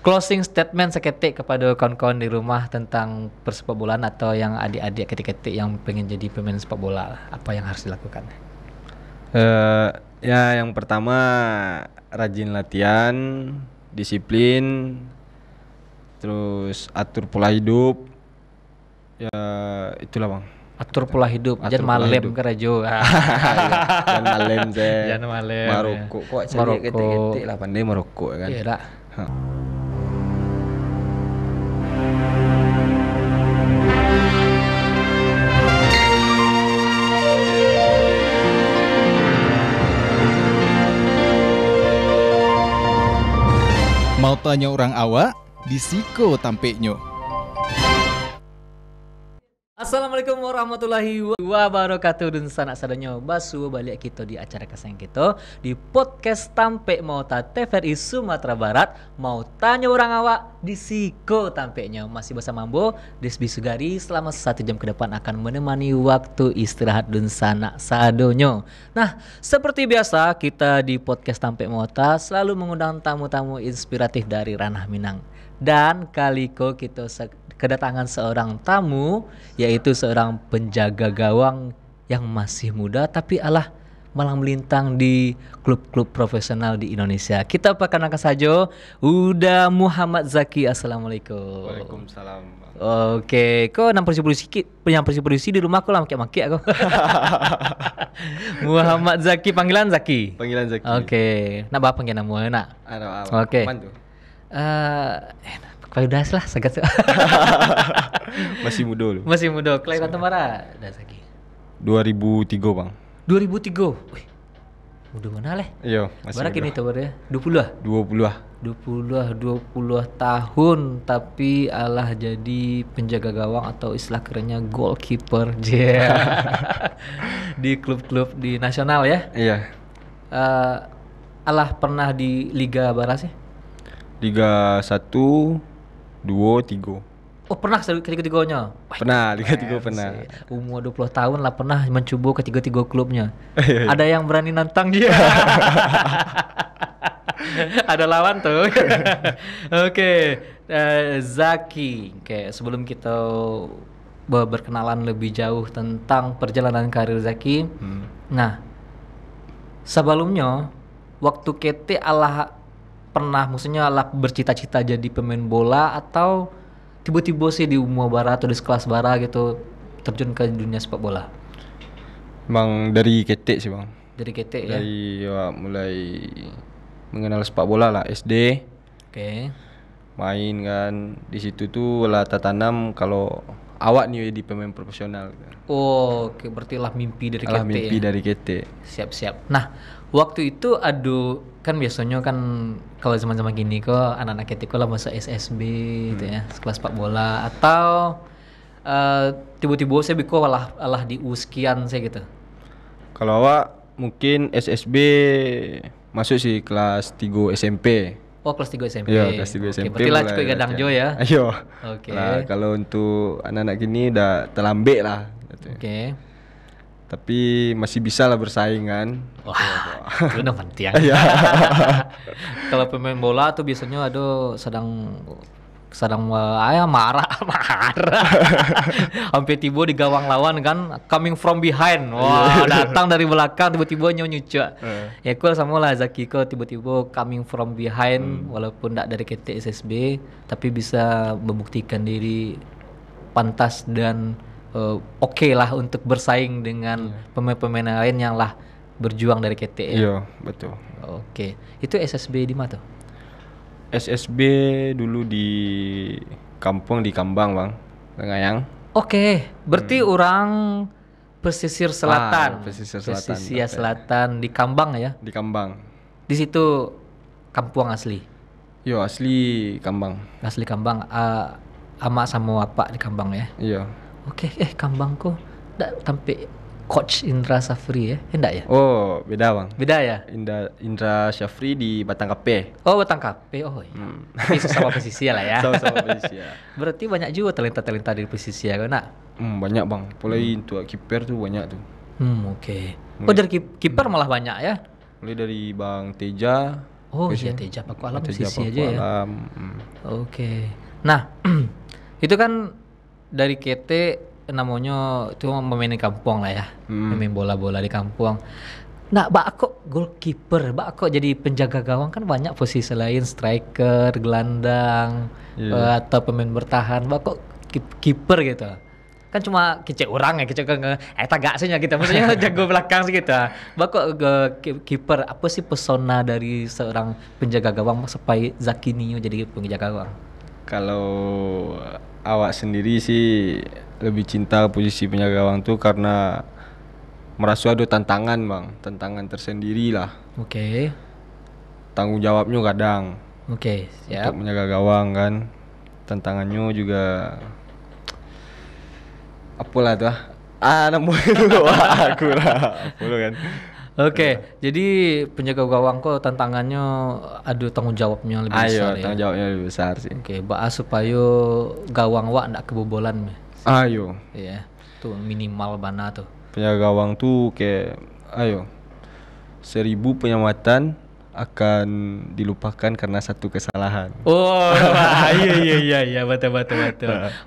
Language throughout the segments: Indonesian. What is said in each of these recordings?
closing statement seketik kepada kawan-kawan di rumah tentang persepak bolaan atau yang adik-adik ketik-ketik yang pengen jadi pemain sepak bola, apa yang harus dilakukan? Ya yang pertama rajin latihan, disiplin, terus atur pola hidup. Ya itulah bang. Atur pola hidup, Atur jangan pola malem hidup. ke rajo. Jangan malem saya. Jangan malem. Marokok kok cari Marokok. ketik-ketik lah, pandai merokok kan. Iya dak. Ha. Mau tanya orang awak, disiko tampeknya. Assalamualaikum warahmatullahi wabarakatuh. Dan sanak sadanya basu balik kita di acara kesayang kita di podcast Tampek Mauta TVRI Sumatera Barat. Mau tanya orang awak di siko tampeknya. Masih bersama Ambo Desbi Sugari selama 1 jam ke depan akan menemani waktu istirahat dan sanak sadonyo. Nah, seperti biasa kita di podcast Tampek Mauta selalu mengundang tamu-tamu inspiratif dari ranah Minang. Dan kaliko kita kedatangan seorang tamu, yaitu seorang penjaga gawang yang masih muda tapi malah melintang di klub-klub profesional di Indonesia. Kita perkenalkan saja Uda Muhammad Zaki. Assalamualaikum. Waalaikumsalam. Oke, kau nampak produksi di rumah kau lah maki-maki aku. Muhammad Zaki, panggilan Zaki. Panggilan Zaki. Oke, nak apa panggilan nama nak? Ada Oke. Aman tuh. Kau udah lah sagat. Masih muda lu. Masih muda. Kelahiran Temara dah Zaki. 2003 bang. 2003. Wih. Muda mana leh? Iya, masih Berapa muda. kini tu berapa? 20 lah. 20 lah. 20 tahun tapi jadi penjaga gawang atau istilah kerennya goalkeeper. Di klub-klub di nasional ya. Iya. Pernah di Liga Baras ya? Liga 1, 2, 3. Oh pernah ketiga-tiganya? Pernah, Liga 3 pernah. Umur 20 tahun lah pernah mencoba ketiga-tiga klubnya. Ada yang berani nantang dia. Ada lawan tuh. Oke, Zaki. Oke, sebelum kita berkenalan lebih jauh tentang perjalanan karir Zaki. Nah, sebelumnya waktu KT pernah maksudnya bercita-cita jadi pemain bola atau tiba-tiba sih di umur bara atau di sekelas bara gitu terjun ke dunia sepak bola? Bang dari ketek sih bang. Dari KT ya? Dari mulai mengenal sepak bola lah SD. Oke. Main kan di situ tuh lah tertanam kalau awak nih jadi pemain profesional. Oh, oke, berarti mimpi dari KT Mimpi ya? dari ketek. Siap-siap. Nah, waktu itu kan biasanya kan kalau zaman-zaman gini kok anak-anak KT kok lah masuk SSB gitu ya, sekelas sepak bola atau tiba-tiba saya biko alah di uskian saya gitu. Kalau awak mungkin SSB masuk sih kelas 3 SMP. Oh, kelas 3 SMP. Iya, kelas 3 SMP. Berarti lah cukup gadang jo ya. Ayo. Oke. Lah kalau untuk anak-anak gini udah terlambat lah. Oke. Tapi masih bisa lah bersaing kan. Wah, itu udah penting. Iya. Kalau pemain bola tuh biasanya sedang marah. Hampir tiba di gawang lawan kan, coming from behind. Wah, datang dari belakang tiba-tiba nyucuk. Ya kok sama lah Zaki kok tiba-tiba coming from behind walaupun tidak dari KT SSB tapi bisa membuktikan diri pantas dan oke lah untuk bersaing dengan pemain-pemain lain yang berjuang dari KT ya. Iya, betul. Oke. Itu SSB di mana tuh? SSB dulu di kampung di Kambang bang, Ngayang. Oke, berarti orang pesisir selatan. Pesisir selatan. Pesisir selatan di Kambang ya. Di Kambang. Di situ kampung asli. Yo asli Kambang. Asli Kambang. Ama sama bapak di Kambang ya. Iya. Oke, Kambang kok ndak sampai Coach Indra Safri ya? Enggak ya? Oh beda bang. Beda ya? Indra Syafri di Batang Kape. Oh, Batang Kape. Oh iya. Tapi sama pesisir lah ya. Sama-sama pesisir. Berarti banyak juga talenta-talenta di pesisir kan nak? Banyak bang. Mulai untuk kiper tuh banyak tuh. Oke. Oh dari kiper malah banyak ya? Mulai dari Bang Teja. Oh iya Teja Paku Alam Teja pesisir Paku aja ya. Alam. Oke. Nah, itu kan dari KT namanya itu memainkan kampung lah ya. Main bola-bola di kampung. Nah, Mbak kok goalkeeper, Mbak kok jadi penjaga gawang kan banyak posisi lain, striker, gelandang, atau pemain bertahan. Mbak kok kiper gitu. Kan cuma kicek orang ya, kicek tagak saja kita. Maksudnya jago belakang sih kita. Mbak kok kiper, apa sih pesona dari seorang penjaga gawang supaya Zakinio jadi penjaga gawang? Kalau awak sendiri sih lebih cinta posisi penjaga gawang tuh karena merasa ada tantangan bang, tantangan tersendiri lah. Oke. Tanggung jawabnya kadang Oke, siap. untuk menjaga gawang kan. Tantangannya juga apalah tuh. Namun aku lah, apa kan. Oke, jadi penjaga gawang kok tantangannya ada tanggung jawabnya lebih besar ya. Tanggung jawabnya lebih besar sih. Oke, bahas supaya gawang wak ndak kebobolan me. Ayo, Iya. Tuh minimal bana tuh. penjaga gawang tuh kayak 1000 penyelamatan akan dilupakan karena satu kesalahan. Oh, iya betul.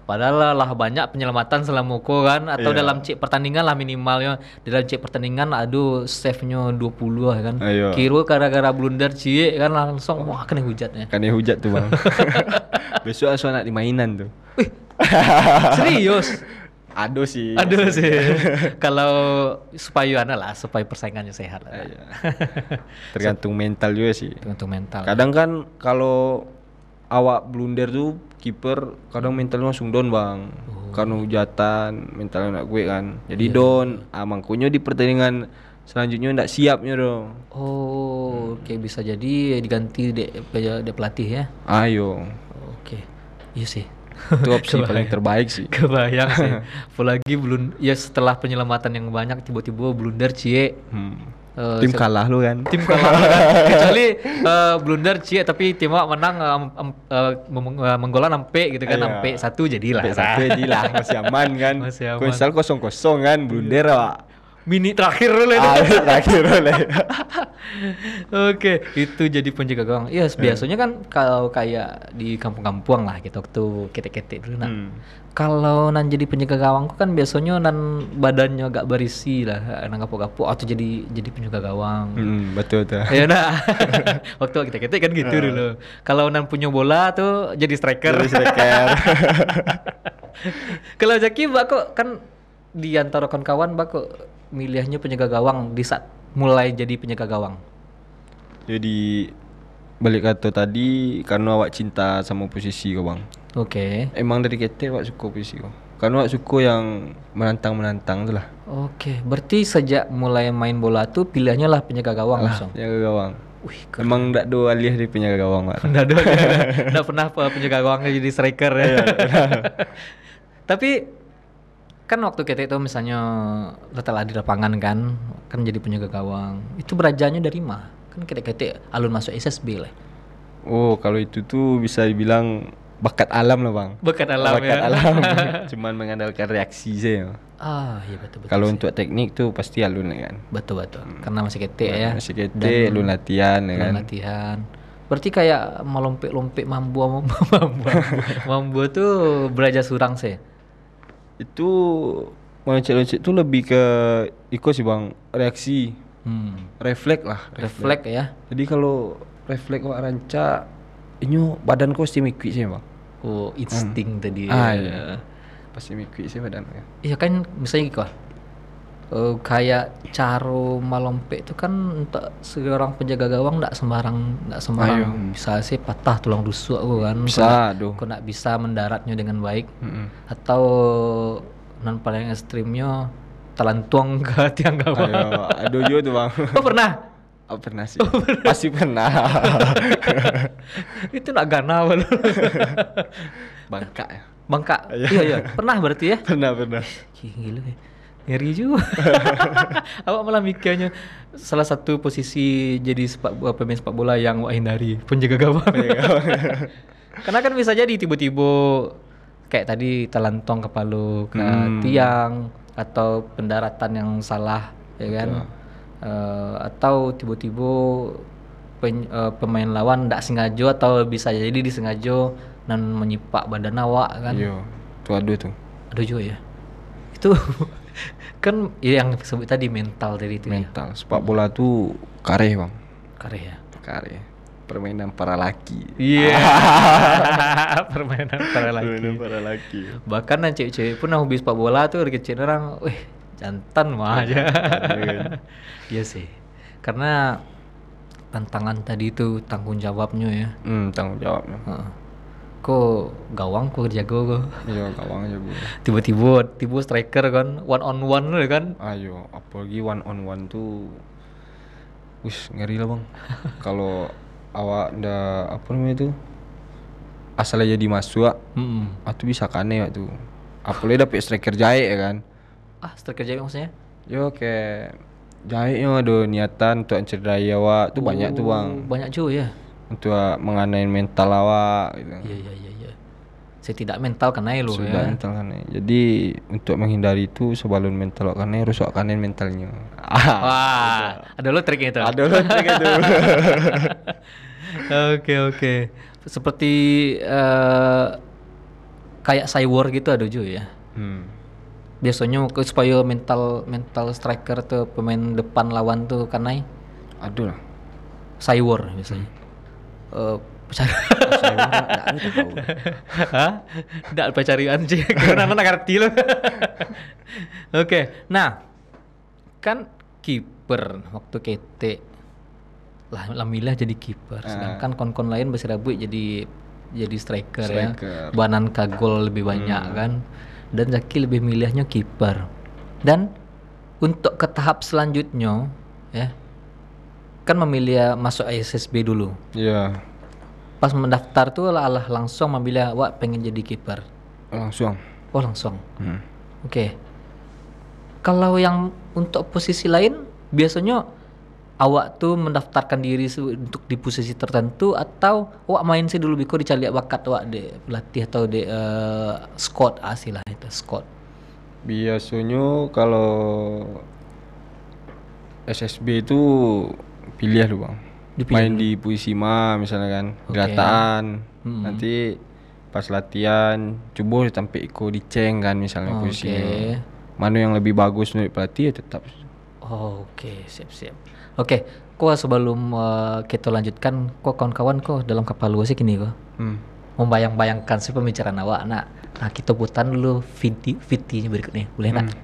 Padahal lah banyak penyelamatan selama ko kan atau Iya. dalam cek pertandingan lah minimalnya. Dalam cek pertandingan aduh save-nya 20 lah kan. Ayo. Kiro gara-gara blunder cie kan langsung wah kena hujatnya. Kan dia hujat tuh bang. Besok aku nak di mainan tuh. Serius? Aduh sih. Aduh sih. Kalau supaya supaya persaingannya sehat lah. Iya. Tergantung mental juga sih. Tergantung mental. Kadang kan kalau awak blunder tuh kiper kadang mentalnya langsung down bang. Karena hujatan mentalnya nak gue kan. Jadi down. Mangkunya di pertandingan selanjutnya ndak siapnya dong. Oh, oke bisa jadi diganti de pelatih ya. Ayo. Oke. Iya sih. Itu opsi paling terbaik sih. Kebayang sih. Apalagi ya setelah penyelamatan yang banyak tiba-tiba blunder cie. Tim kalah lu kan. Tim kalah kan. Kecuali blunder cie tapi tim awak menang menggolan ampe gitu kan, Iya. ampe 1 jadilah. Sampai satu jadilah masih aman kan. Masih aman. Kalau misal 0-0 kan blunder awak. Mini terakhir dulu itu. Terakhir oleh. Oke, itu jadi penjaga gawang. Iya, biasanya kan kalau kayak di kampung-kampung lah gitu waktu ketek-ketek dulu nah. Kalau nan jadi penjaga gawang kan biasanya nan badannya agak berisi lah, nan gapuk-gapuk atau jadi penjaga gawang. Betul tuh. Ya nah. Waktu ketek-ketek kan gitu dulu. Kalau nan punya bola tuh jadi striker. Jadi striker. Kalau Zaki Mbak kok kan di antara kawan-kawan Mbak kok milihnya penjaga gawang di saat mulai jadi penjaga gawang. Jadi balik kata tadi karena awak cinta sama posisi kau bang. Oke. Emang dari kete awak suka posisi kau. Karena awak suka yang menantang-menantang tu lah. Oke, berarti sejak mulai main bola tuh pilihannya lah penjaga gawang langsung. Penjaga gawang. Wih, Emang ndak do alih dari penjaga gawang pak. Nggak pernah penjaga gawangnya jadi striker ya. Tapi kan waktu kita itu misalnya setelah di lapangan kan jadi penjaga gawang. Itu belajarnya dari mana? Kan kita alun masuk SSB lah. Oh kalau itu tuh bisa dibilang bakat alam lah bang. Bakat alam Bakat ya. alam. Cuman mengandalkan reaksi saja. Ah, iya betul. Kalau untuk teknik tuh pasti alun lah kan. Betul. Karena masih kete ya. Masih kete, alun latihan ya kan. Latihan. Berarti kayak melompek-lompek mambu tuh belajar surang sih. Itu loncat-loncat itu lebih ke ikut sih bang, reaksi, refleks lah. Refleks ya. Jadi kalau refleks wak ranca, ini badan kau pasti mikir sih bang. Oh, insting tadi. Iya. Pasti mikir sih badan. Iya kan misalnya gitu. Kayak cara melompek itu kan untuk seorang penjaga gawang nggak sembarang bisa sih patah tulang rusuk kan. Bisa, aduh. Kau nggak bisa mendaratnya dengan baik. Atau non paling ekstrimnya telantuang ke tiang gawang. Aduh juga tuh bang. Oh pernah? Oh, pernah sih. Pasti pernah. Itu nak gana loh. Bangka ya. Bangka. Iya. Pernah berarti ya? Pernah. Gila ya. Ngeri juga. Awak malah mikirnya salah satu posisi jadi pemain sepak bola yang awak hindari, penjaga gawang. Karena kan bisa jadi tiba-tiba kayak tadi telantong kepala ke tiang atau pendaratan yang salah ya kan. Atau tiba-tiba pemain lawan ndak sengaja atau bisa jadi disengaja dan menyipak badan awak kan. Iya. Tuh ada tuh. Aduh juga ya. Itu kan ya yang sebut tadi mental tadi itu ya. Mental. Sepak bola tuh kareh bang. Kareh ya. Kareh. Permainan para laki. Iya. Permainan para Permainan laki. para laki. Bahkan yang cewek-cewek pun hobi sepak bola tuh dari kecil orang, wih jantan mah aja. Iya sih. Karena tantangan tadi itu tanggung jawabnya ya. Tanggung jawabnya. Heeh. Kok gawang kok jago kok. Iya gawang aja gue. Tiba-tiba striker kan one on one loh kan. Ayo, apalagi one on one tuh, wis ngeri lah bang. Kalau awak ndak apa namanya itu, asal aja dimasuk, atau bisa kane tuh. Apalagi dapet striker jahe ya kan. Ah, striker jago maksudnya? Yo kayak jahenya ada niatan untuk mencederai awak tuh banyak tuh bang. Banyak juga ya. Untuk mengenai mental awak gitu. Iya. Saya tidak mental kena lo Sudah ya. mental kan. Jadi untuk menghindari itu sebelum mental awak kan rusak kanen mentalnya. Wah, ada lo triknya itu. Ada loh trik itu. Oke. Seperti kayak cyber gitu ada juga ya. Biasanya supaya mental striker tuh pemain depan lawan tuh karena Aduh lah. cyber biasanya. Saya enggak ada tahu. Hah? Nggak pacarian sih. Karena anak ngerti lo. Oke. Nah, kan kiper waktu kete lah Lamilah jadi kiper. Sedangkan kon-kon lain berserabu jadi striker ya. Banan kagol lebih banyak kan. Dan Zaki lebih milihnya kiper. Dan untuk ke tahap selanjutnya ya kan memilih masuk ISSB dulu. Iya. Pas mendaftar tuh lah langsung memilih wah pengen jadi kiper. Langsung. Oh langsung. Oke. Kalau yang untuk posisi lain biasanya awak tuh mendaftarkan diri untuk di posisi tertentu atau awak main sih dulu biko dicari bakat awak di pelatih atau di squad asilah itu squad. Biasanya kalau SSB itu pilih lu bang. Main di Puisima misalnya kan, gerataan. Nanti pas latihan coba sampai ikut diceng kan misalnya Puisima. Mana yang lebih bagus menurut pelatih ya tetap. Oke, siap. Oke, kok sebelum kita lanjutkan, kok kawan-kawan kok dalam kepala sih gini kok. Membayang-bayangkan sih pembicaraan awak. Nah kita putar dulu VT berikut nih, boleh nak?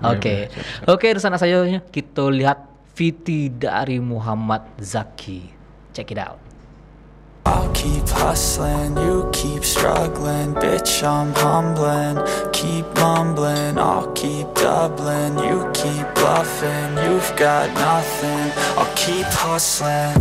Oke, di sana saya kita lihat VT dari Muhammad Zaki. Check it out. I'll keep hustling, you keep struggling. Bitch, I'm humbling, keep mumbling. I'll keep doubling, you keep bluffing. You've got nothing, I'll keep hustling.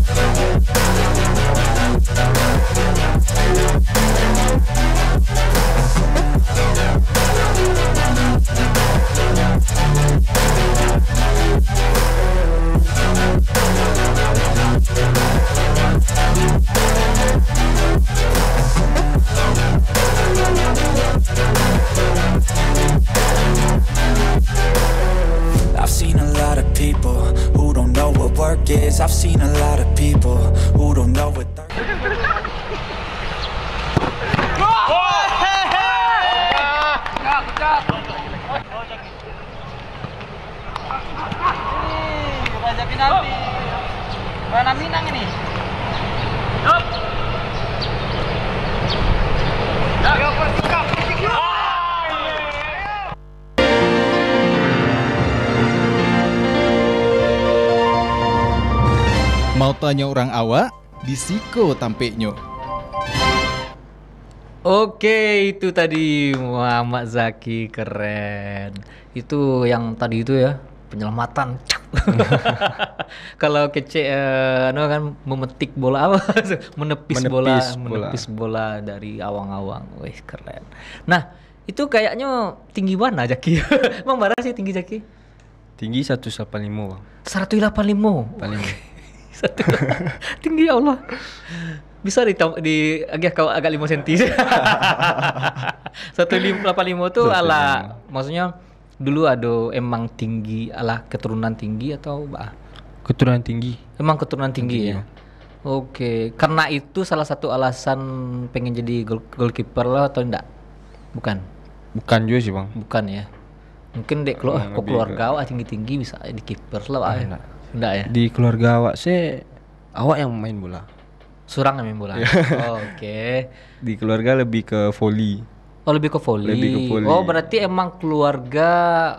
I've seen a lot of people who don't know what work is. I've seen a lot of people who don't know what Raja penalti. Mana Minang ini? Mau tanya orang awak? Di Siko tampeknya. Oke, itu tadi Muhammad Zaki keren. Itu yang tadi itu ya, penyelamatan. Kalau kece kan memetik bola apa? menepis bola dari awang-awang. Wih, keren. Nah, itu kayaknya tinggi mana Zaki? Emang berapa sih tinggi Zaki? Tinggi 185 bang. 185. Paling. Tinggi ya Allah. Bisa di agak 5 cm. 185 tuh ala maksudnya dulu ada emang tinggi ala keturunan tinggi atau bah? Keturunan tinggi. Emang keturunan tinggi ya. Oke, karena itu salah satu alasan pengen jadi goalkeeper lo atau enggak? Bukan, Bukan juga sih bang. bukan ya. Mungkin dek kalau kok lebih keluarga awak tinggi-tinggi bisa di kiper lah awak. enggak. Enggak ya? Di keluarga awak sih awak yang main bola. Surang yang main bola. Oh, oke. Di keluarga lebih ke volley. Oh, lebih ke volley. Lebih ke volley. Oh, berarti emang keluarga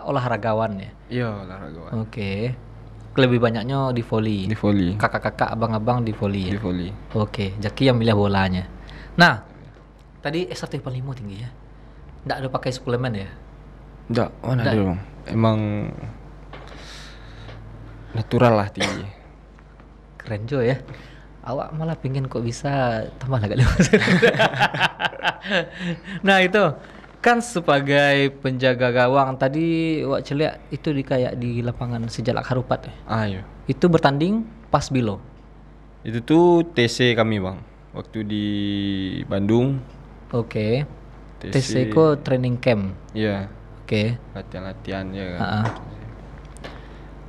olahragawan ya? Iya olahragawan. Oke. Lebih banyaknya di volley. Di volley. Kakak-kakak, abang-abang di volley ya? Di volley. Oke, Zaki yang milih bolanya. Nah, tadi SRT 45 tinggi ya? Nggak ada pakai suplemen ya? Enggak, mana Nggak. ada bang. Emang natural lah tinggi. Keren juga ya. Awak malah pingin kok bisa tambah agak 5 Nah itu kan sebagai penjaga gawang tadi awak celik itu di kayak di lapangan Sejalak Harupat ya. Ayo. Itu bertanding pas bilo. Itu tuh TC kami bang. Waktu di Bandung. Oke. TC ko training camp. Iya. Oke. Latihan-latihan ya kan. Ha-ha.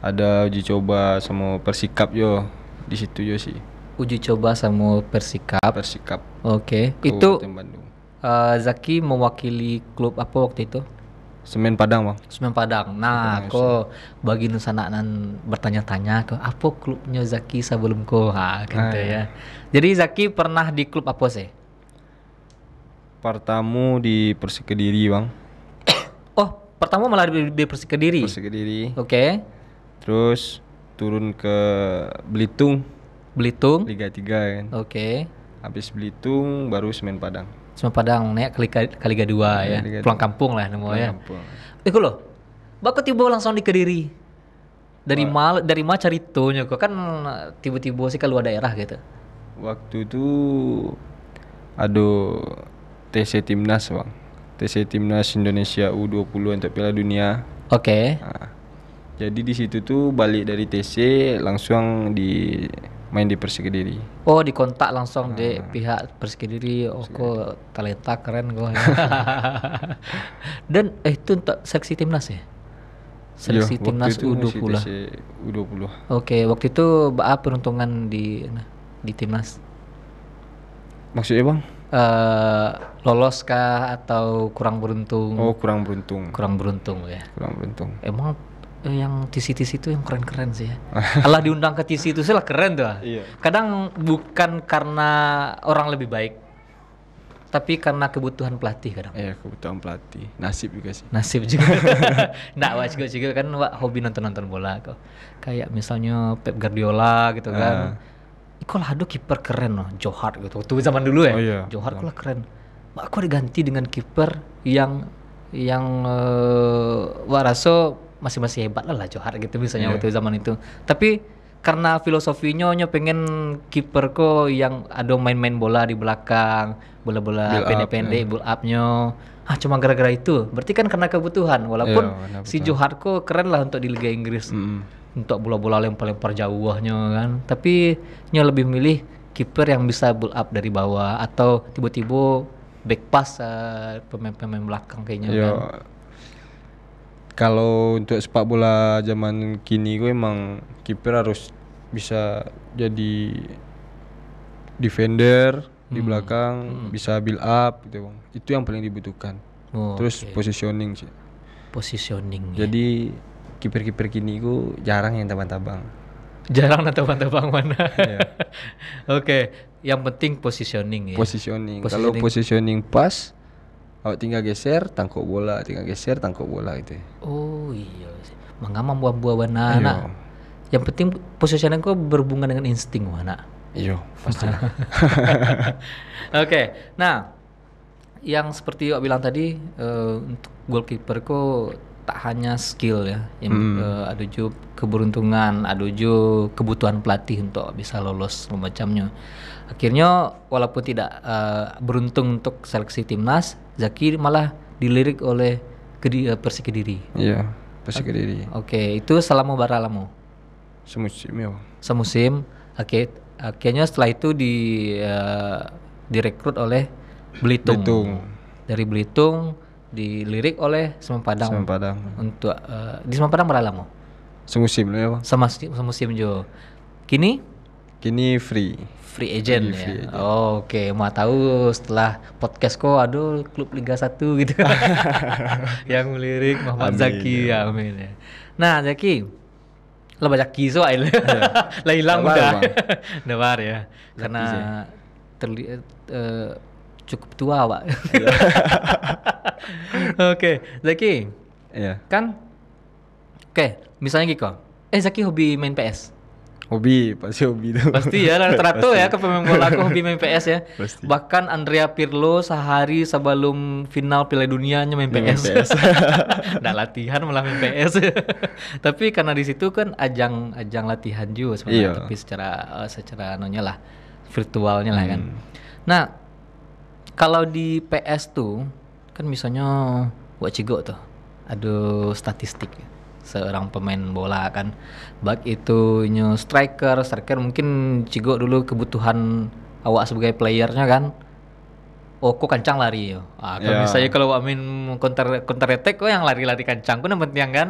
Ada uji coba sama Persikap yo. Di situ yo sih. Uji coba sama Persikap. Persikap. Oke. Itu Kabupaten Bandung. Zaki mewakili klub apa waktu itu? Semen Padang bang. Semen Padang. Nah, Padang kok bagi Nusananan bertanya-tanya ke apa klubnya Zaki sebelum ko? Gitu ya. Jadi Zaki pernah di klub apa sih? Pertama di Persik Kediri bang. Oh, pertama malah di Persik Kediri. Persik Kediri. Oke. Terus turun ke Belitung Belitung. Liga 3 kan. Oke. Habis Belitung baru Semen Padang. Semen Padang naik ke Liga 2 ya. Liga Pulang 2. kampung lah namanya ya. Kampung. Iku loh. Bako tiba langsung di Kediri. Dari mana caritonya kok kan tiba-tiba sih keluar daerah gitu. Waktu itu ada TC Timnas bang. TC Timnas Indonesia U20 untuk Piala Dunia. Oke. Nah, jadi di situ tuh balik dari TC langsung main di Persik Kediri. Oh, dikontak langsung di pihak Persik Kediri. Oh, kok talenta keren kok. Dan itu untuk seleksi timnas ya? Seleksi Iya, timnas waktu itu masih U20. TC U20. Oke, waktu itu apa peruntungan di timnas? Maksudnya bang? Lolos kah atau kurang beruntung? Oh kurang beruntung. Kurang beruntung ya. Kurang beruntung. Emang yang TC-TC itu yang keren-keren sih ya. Allah diundang ke TC itu sih lah keren tuh. Iya. Kadang bukan karena orang lebih baik, tapi karena kebutuhan pelatih kadang. Kebutuhan pelatih. Nasib juga sih. Nasib juga. Nah, wah juga kan wah, hobi nonton bola kok. Kayak misalnya Pep Guardiola gitu kan. Iko lah ada kiper keren loh, Johar gitu. Waktu zaman dulu ya. Oh, iya. Johar kok lah keren. Kok diganti dengan kiper yang waraso masih hebat lah Johar gitu misalnya waktu zaman itu. Tapi karena filosofinya pengen kiper kok yang ada main-main bola di belakang, bola-bola pendek-pendek, build up-nya. Cuma gara-gara itu. Berarti kan karena kebutuhan. Walaupun si Johar kok keren lah untuk di Liga Inggris. Untuk bola-bola lempar-lempar jauhnya kan. Tapi nya lebih milih kiper yang bisa build up dari bawah atau tiba-tiba back pass pemain-pemain belakang kayaknya kan. Kalau untuk sepak bola zaman kini gue emang kiper harus bisa jadi defender di belakang, bisa build up gitu bang. Itu yang paling dibutuhkan. Terus positioning sih. Positioning. Ya. Jadi kiper-kiper kini gue jarang yang tabang-tabang. Jarang tabang-tabang mana. Iya. Oke, yang penting positioning ya. Positioning. Kalau positioning pas, awak tinggal geser, tangkap bola, gitu. Oh iya sih. Mangama buah-buah anak. Yang penting positioning kok berhubungan dengan insting anak. Iya, pasti. Oke. Nah, yang seperti Wak bilang tadi untuk goalkeeper kok tak hanya skill ya, ada juga keberuntungan, ada juga kebutuhan pelatih untuk bisa lolos semacamnya. Akhirnya walaupun tidak beruntung untuk seleksi timnas, Zaki malah dilirik oleh Persik Kediri. Iya, Persik Kediri. Oke, itu selama berapa lama? Semusim ya. Semusim. Oke, akhirnya setelah itu direkrut oleh Belitung. Dari Belitung dilirik oleh Semen Padang. Untuk di Semen Padang berapa lama? Semusim ya bang. Semusim jo. Kini Kini free. Free agent ya. Free agent. Oh, oke, mau tahu setelah podcast kok aduh klub Liga 1 gitu. Yang melirik Muhammad Amin, Zaki, amin ya. Nah, Zaki, lo baca kiso aja. Lah hilang Nggak udah. apa, Udah bar ya. Karena terlihat cukup tua, Pak. Oke, Zaki, Iya. kan oke, misalnya gitu. Zaki hobi main PS. Hobi, pasti hobi tuh. Pasti ya, rata-rata ya ke pemain bola aku hobi main PS ya. Pasti. Bahkan Andrea Pirlo sehari sebelum final Piala Dunianya main Dia main PS. PS. Nggak latihan malah main PS. Tapi karena di situ kan ajang latihan juga sebenarnya, Iya. tapi secara anunya lah, virtualnya lah kan. Nah, kalau di PS tuh kan misalnya Wachigo tuh, aduh statistik seorang pemain bola kan, baik itu striker mungkin Cigo dulu kebutuhan awak sebagai playernya kan, oh kok kancang lari yo. Kalau Ya. misalnya kalau awak main counter attack kok yang lari-lari kancang ku yang penting kan.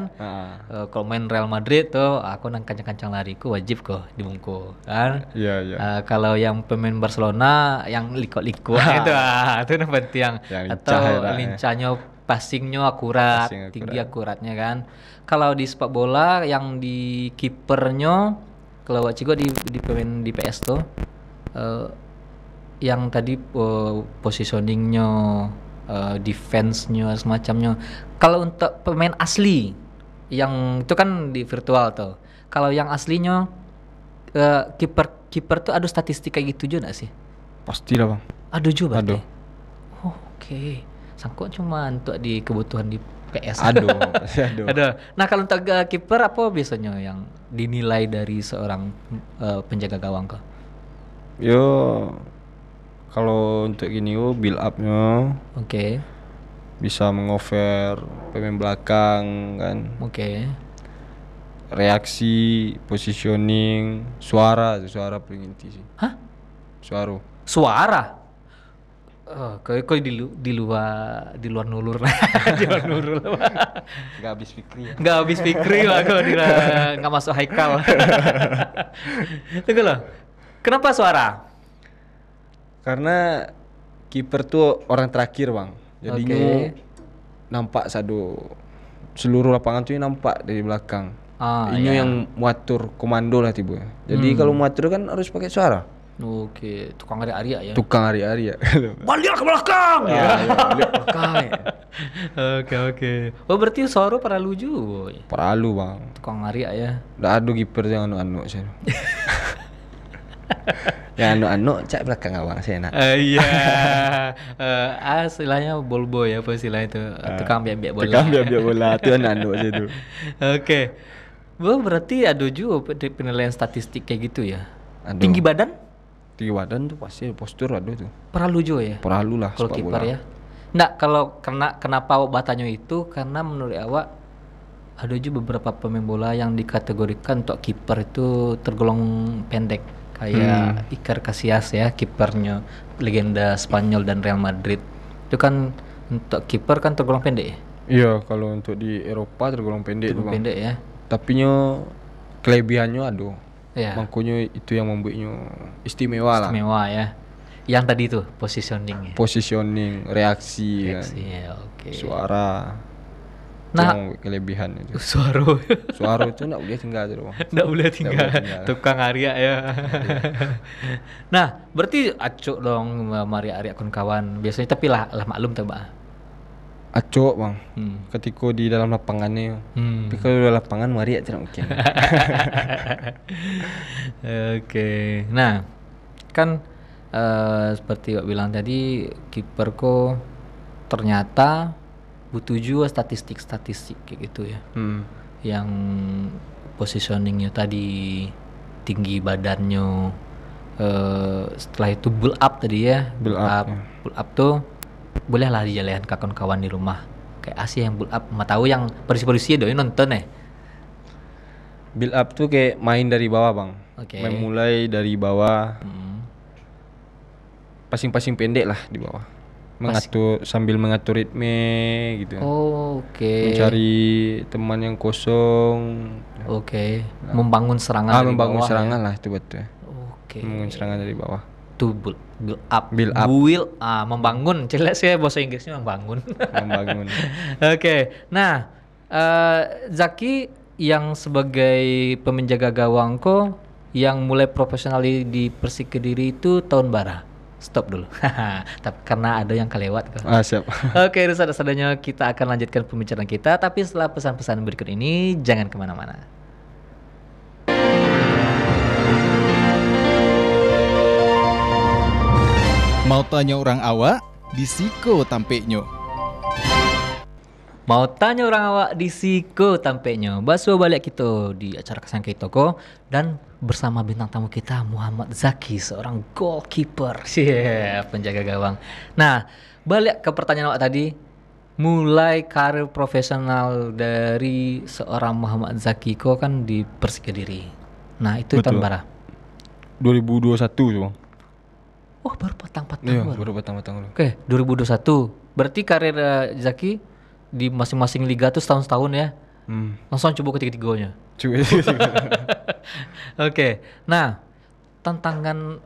Kalau main Real Madrid tuh aku nang kancang-kancang lari ku wajib kok dibungku kan. Iya, iya. Kalau yang pemain Barcelona yang liko-liko itu yang penting. Yang Atau lincah ya, lincahnya, passingnya akurat, Passing akurat. tinggi akuratnya kan. Kalau di sepak bola yang di kipernya, kalau Wachigo di pemain di PS tuh yang tadi positioningnya, defense-nya semacamnya. Kalau untuk pemain asli yang itu kan di virtual tuh. Kalau yang aslinya kiper tuh ada statistik kayak gitu juga gak sih? Pasti lah, Bang. Ada juga berarti. Ada. Oh, oke. Sangkut cuma untuk di kebutuhan di PS. Aduh, pasti aduh. Ada. Nah, kalau untuk kiper apa biasanya yang dinilai dari seorang penjaga gawang kok? Yo, kalau untuk gini build up-nya Oke. bisa mengover pemain belakang kan. Oke. Reaksi, positioning, suara paling inti sih. Hah? Suara. Kau di luar nulur. Di luar nulur. Gak habis pikir ya. Nggak habis pikir lah kalau nggak masuk haikal. Tunggu loh. Kenapa suara? Karena kiper tuh orang terakhir, Bang. Jadinya Oke. nampak seluruh lapangan tuh nampak dari belakang. Ini Iya. yang muatur komando lah tiba. Jadi kalau muatur kan harus pakai suara. Oke, tukang ari-ari ya. Tukang hari-hari ya. Balik ke belakang. Ya, beliau pakai. Oke. Oh, berarti suara perlu juga. Perlu, Bang. Tukang ari ya. Nggak ada kiper yang anu-anu saya. Yang anu-anu cak belakang abang saya nak. Iya. Istilahnya ball boy apa istilah itu? Tukang biak-biak bola. Tukang biar bola tuh anu aja tuh. Oke. Berarti ada juga penilaian statistik kayak gitu ya. Ada. Tinggi badan Tinggi badan tuh pasti postur ada tuh. perlu juga ya. Perlu lah Kalau sepak kiper bola. ya. Nggak, kalau kenapa awak bertanya itu karena menurut awak ada juga beberapa pemain bola yang dikategorikan untuk kiper itu tergolong pendek, kayak Iker Casillas ya, kipernya legenda Spanyol dan Real Madrid. Itu kan untuk kiper kan tergolong pendek ya. Iya, kalau untuk di Eropa tergolong pendek tuh, Tergolong Bang. pendek ya. Tapi kelebihannya ada. Ya. Makanya itu yang membuatnya istimewa lah. Istimewa ya. Yang tadi tuh positioning ya. Positioning, reaksi, kan. Ya, oke. Suara. Nah, Nah, kelebihan itu. suara Suara itu enggak boleh tinggal tuh, Bang. nggak boleh tinggal, tinggal. tukang Arya ya. Nah, berarti acuk dong Maria Arya kawan biasanya, tapi lah maklum tuh, Mbak. Acok, Bang. Hmm. Ketika di dalam lapangannya. Hmm. Tapi kalau di lapangan Maria tidak mungkin. Oke. Nah, kan seperti Wak bilang tadi, kiperku ternyata butuh juga statistik kayak gitu ya. Yang positioningnya tadi, tinggi badannya, setelah itu build up tadi ya. Build up, ya. Build up tuh bolehlah dijalankan kawan-kawan di rumah. Kayak Asia yang build up, mau tahu yang polisi-polisi doi nonton ya. Build up tuh kayak main dari bawah, Bang. Oke. Main mulai dari bawah. Hmm. Passing-passing pendek lah di bawah. Sambil mengatur ritme gitu. Oh, oke. Mencari teman yang kosong. Oke. Membangun serangan dari Membangun bawah serangan ya. lah itu betul. Oke. Membangun serangan dari bawah. To build up. Build up. Membangun. Jelas ya bahasa Inggrisnya membangun. Membangun. Oke. Nah, Zaki yang sebagai penjaga gawang ko yang mulai profesional di Persik Kediri itu tahun bara. Stop dulu. Tapi karena ada yang kelewat kok. Siap. Oke, saudara-saudaranya kita akan lanjutkan pembicaraan kita, tapi setelah pesan-pesan berikut ini jangan kemana-mana. Mau tanya orang awak, di Siko tampeknya. Mau tanya orang awak di Siko tampeknya. Basuh balik kita di acara kesan kita ko dan bersama bintang tamu kita Muhammad Zaki, seorang goalkeeper. Penjaga gawang. Nah, balik ke pertanyaan awak tadi, mulai karir profesional dari seorang Muhammad Zaki ko kan di Persik Kediri. Nah, itu tahun Betul. berapa? 2021 tuh bang. Oh, baru patang-patang Iya, baru. baru petang-petang dulu. Oke, 2021. Berarti karir Zaki di masing-masing liga tuh setahun-setahun ya. Langsung coba ketiga-tiganya. Cuy. Oke. Nah, tantangan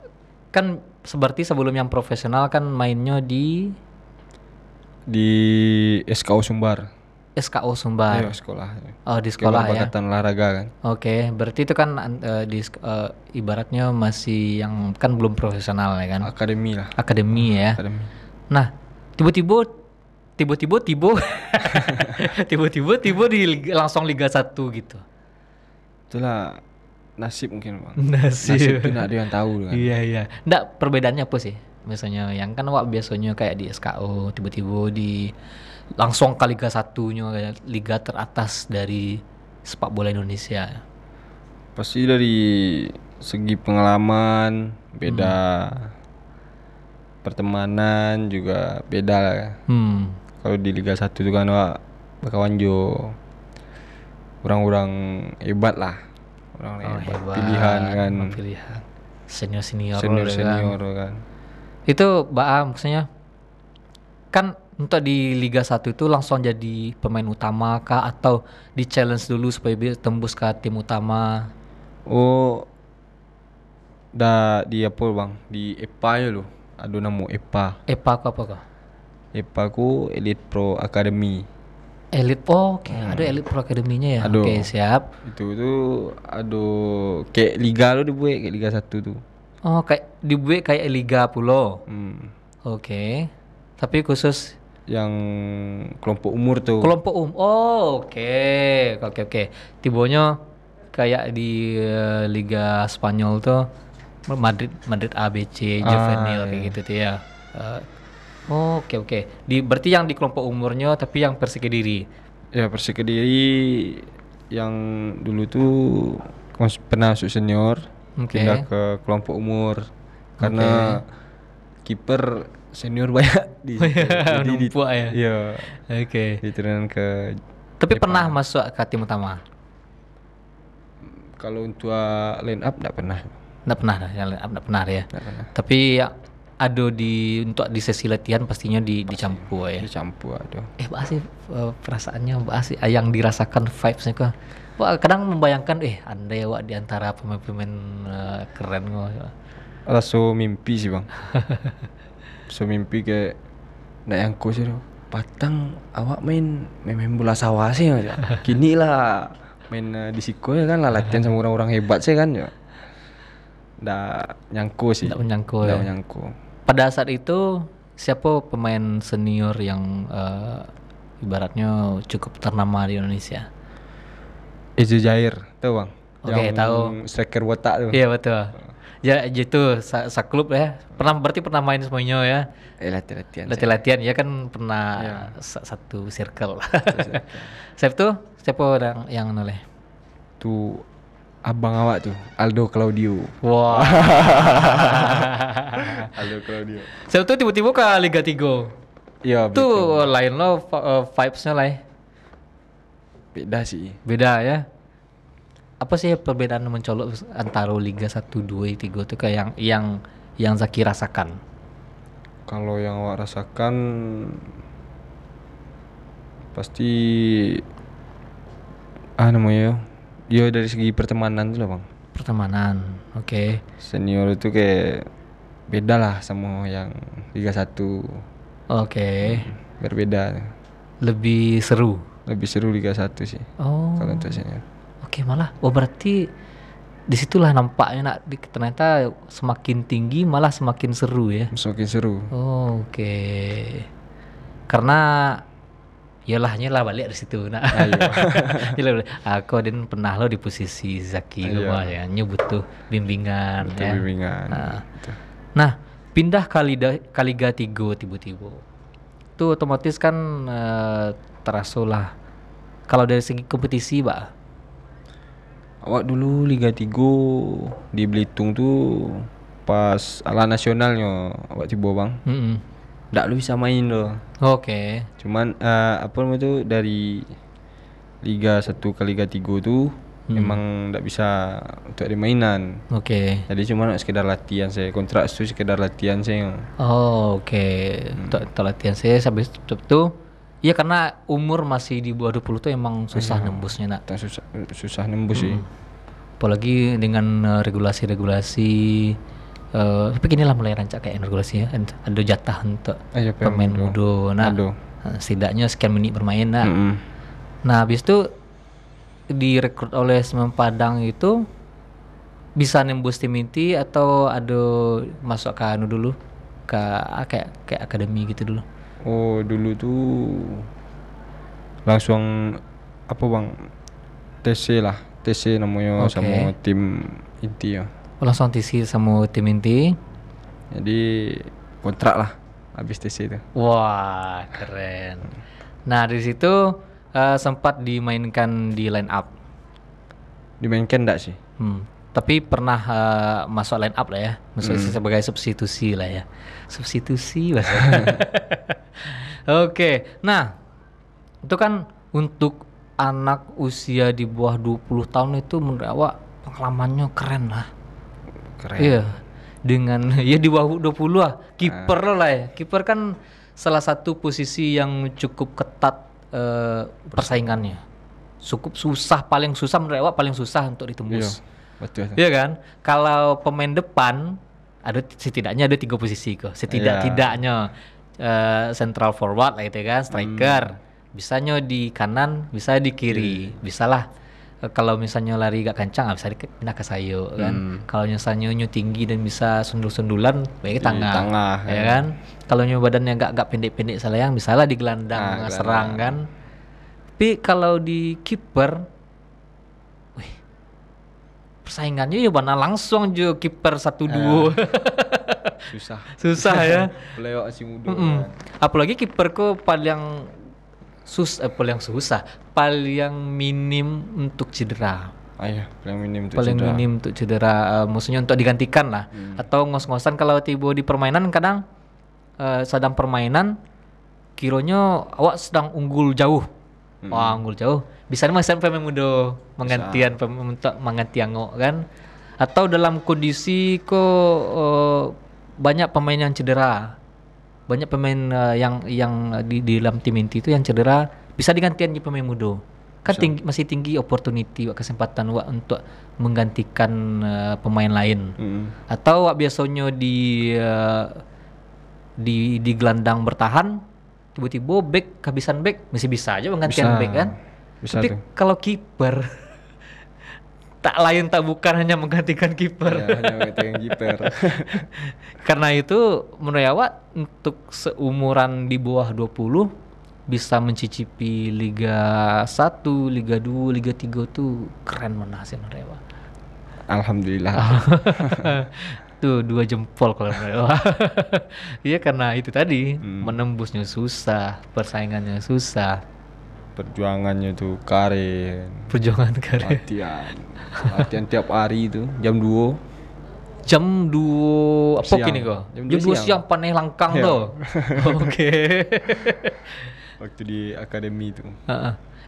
kan seperti sebelum yang profesional kan mainnya di Di SKO Sumbar. SKO Sumbar. Iya, sekolah. Oh, di sekolah ya. Angkatan olahraga kan. Oke, berarti itu kan ibaratnya masih yang kan belum profesional ya kan. Akademi lah. Akademi ya. Akademi. Nah, tiba-tiba di langsung Liga 1 gitu. Itulah nasib mungkin bang. Nasib. Nasib itu nak ada yang tahu kan. Iya. Nggak, perbedaannya apa sih? Misalnya yang kan wak biasanya kayak di SKO tiba-tiba di langsung ke Liga 1-nya kayak liga teratas dari sepak bola Indonesia. Pasti dari segi pengalaman beda, pertemanan juga beda lah. Kalau di Liga 1 itu kan wak bakawan jo orang-orang hebat lah. Orang hebat. Pilihan kan. Pilihan. Senior Senior kan. Itu maksudnya kan untuk di Liga 1 itu langsung jadi pemain utama kah atau di challenge dulu supaya bisa tembus ke tim utama? Oh, di apa bang? Di EPA ya lo. Ada nama EPA. EPA apa kah? EPA ku Elite Pro Academy. Elite oke. Ada Elite Pro Academy-nya ya. Ada. Oke, siap. Itu tuh ada kayak liga lo dibuat kayak Liga 1 tuh. Oh, kayak dibuat kayak Liga Pulau. Oke. Tapi khusus Yang kelompok umur tuh. kelompok Oh, oke. Tibonya kayak di Liga Spanyol tuh Madrid ABC, Juvenil kayak gitu tuh ya. Oke. Berarti yang di kelompok umurnya tapi yang Persik Kediri. Ya Persik Kediri yang dulu tuh pernah masuk senior, pindah ke kelompok umur karena kiper senior banyak di Numpuk ya. Iya. Oke. Diturunkan ke. Tapi pernah masuk ke tim utama? Kalau untuk line up enggak pernah. Enggak pernah dah, yang enggak pernah ya. Enggak pernah. Tapi ya, ada untuk di sesi latihan pastinya dicampur ya. Dicampur aduh. Mbak sih perasaannya Mbak sih yang dirasakan vibes-nya kok. Wah, kadang membayangkan andai wak di antara pemain-pemain keren kok. Rasa mimpi sih, Bang. So mimpi kayak ndak yang sih patang awak main bola sawah sih ya. Gini lah main di Siko ya kan lah latihan sama orang-orang hebat sih kan ya. Ndak nyangko sih. Ndak menyangko Ndak ya. menyangko. Pada saat itu siapa pemain senior yang ibaratnya cukup ternama di Indonesia? Ezo Jair, tahu Bang? Oke, Yang tahu. striker botak tuh. Iya betul. Ya gitu klub ya. Berarti pernah main semuanya ya. Latihan. Latihan ya kan pernah Ya. satu circle. Siapa yang noleh? Tuh abang awak tuh, Aldo Claudio. Wah. Aldo Claudio. Siapa tuh tiba-tiba ke Liga 3. Iya, Tuh lain lo vibes-nya lah. beda sih. Beda ya. Apa sih perbedaan mencolok antara Liga 1, 2, 3 tuh kayak yang Zaki rasakan? Kalau yang awak rasakan pasti namanya ya dari segi pertemanan tuh lah Bang. Pertemanan. Oke. Senior itu kayak beda lah sama yang Liga 1. Oke. Berbeda. Lebih seru. Lebih seru Liga 1 sih. Oh. Kalau untuk senior. Oke, malah. Oh, berarti disitulah nampaknya ternyata semakin tinggi malah semakin seru ya. Semakin seru. Oh, oke. Karena yalahnya lah balik dari situ nak. Yalah, aku dan pernah lo di posisi Zaki ya, butuh bimbingan Betul, ya. bimbingan. Gitu. Nah, pindah ke Liga 3 tiba-tiba. Itu otomatis kan terasa lah. Kalau dari segi kompetisi, Pak. Awak dulu Liga 3 di Belitung tuh pas ala nasionalnya awak tiba bang. Nggak lu bisa main loh. Oke. Cuman apa namanya tuh dari Liga 1 ke Liga 3 tuh emang nggak bisa untuk di mainan. Oke. Jadi cuma sekedar latihan saya. Kontrak itu sekedar latihan saya. Oh, oke. Untuk latihan saya sampai itu. Iya, karena umur masih di bawah 20 tuh emang susah nembusnya nak. Susah nembus sih. Apalagi dengan regulasi-regulasi. Tapi inilah mulai rancak kayak regulasi ya. Ada jatah untuk pemain muda. Nah, setidaknya sekian menit bermain. Nah, habis itu direkrut oleh Semen Padang itu bisa nembus tim inti atau ada masuk ke anu dulu ke kayak akademi gitu dulu. Oh, dulu tuh langsung apa bang, TC lah, TC namanya sama tim inti ya. Langsung TC sama tim inti. Jadi kontrak lah habis TC itu. Wah, keren. Nah, dari situ sempat dimainkan di line up. Dimainkan enggak sih? Tapi pernah masuk line up lah ya. Maksudnya sebagai substitusi lah ya. Substitusi bahasa. Oke. Nah, itu kan untuk anak usia di bawah 20 tahun itu menurut awak pengalamannya keren lah. Keren. Iya. Dengan ya di bawah 20 lah. Kiper lah ya. Kiper kan salah satu posisi yang cukup ketat persaingannya. Cukup susah, paling susah menurut awak paling susah untuk ditembus. Betul. Iya kan? Kalau pemain depan setidaknya ada 3 posisi kok. Setidaknya central forward lah gitu kan, striker. Bisanya di kanan, bisa di kiri. Bisalah kalau misalnya lari gak kencang bisa pindah ke sayap kan. Kalau misalnya nyu tinggi dan bisa sundul-sundulan baik tengah ya kan. Kalau nyu badannya gak pendek-pendek sayang bisalah di gelandang serang kan. Tapi kalau di kiper persaingannya ya mana langsung aja kiper 1-2. Susah ya. Pelewak si muda. Apalagi kiperku paling susah, paling minim untuk cedera. Paling minim untuk cedera. Maksudnya untuk digantikan lah. Atau ngos-ngosan kalau tiba di permainan kadang sedang permainan kiranya awak sedang unggul jauh. Wah, unggul jauh. Bisa masih pemain muda mengganti angok kan. Atau dalam kondisi banyak pemain yang cedera. Banyak pemain yang di dalam tim inti itu yang cedera bisa digantikan di pemain muda. Kan masih tinggi opportunity kesempatan untuk menggantikan pemain lain. Atau biasanya di gelandang bertahan tiba-tiba back kehabisan back masih bisa aja menggantikan back kan. Tapi kalau kiper tak lain tak bukan hanya menggantikan kiper. Ya, hanya menggantikan kiper. Karena itu menurut awak untuk seumuran di bawah 20 bisa mencicipi Liga 1, Liga 2, Liga 3 tuh keren mana sih menurut awak. Alhamdulillah. Tuh 2 jempol kalau menurut awak. Iya karena itu tadi menembusnya susah, persaingannya susah. Perjuangannya tuh karen. Latihan tiap hari itu jam 2. Jam 2 apa siang. gini kok? Jam 2 siang paneh langkang tuh. Oke. Waktu di akademi itu.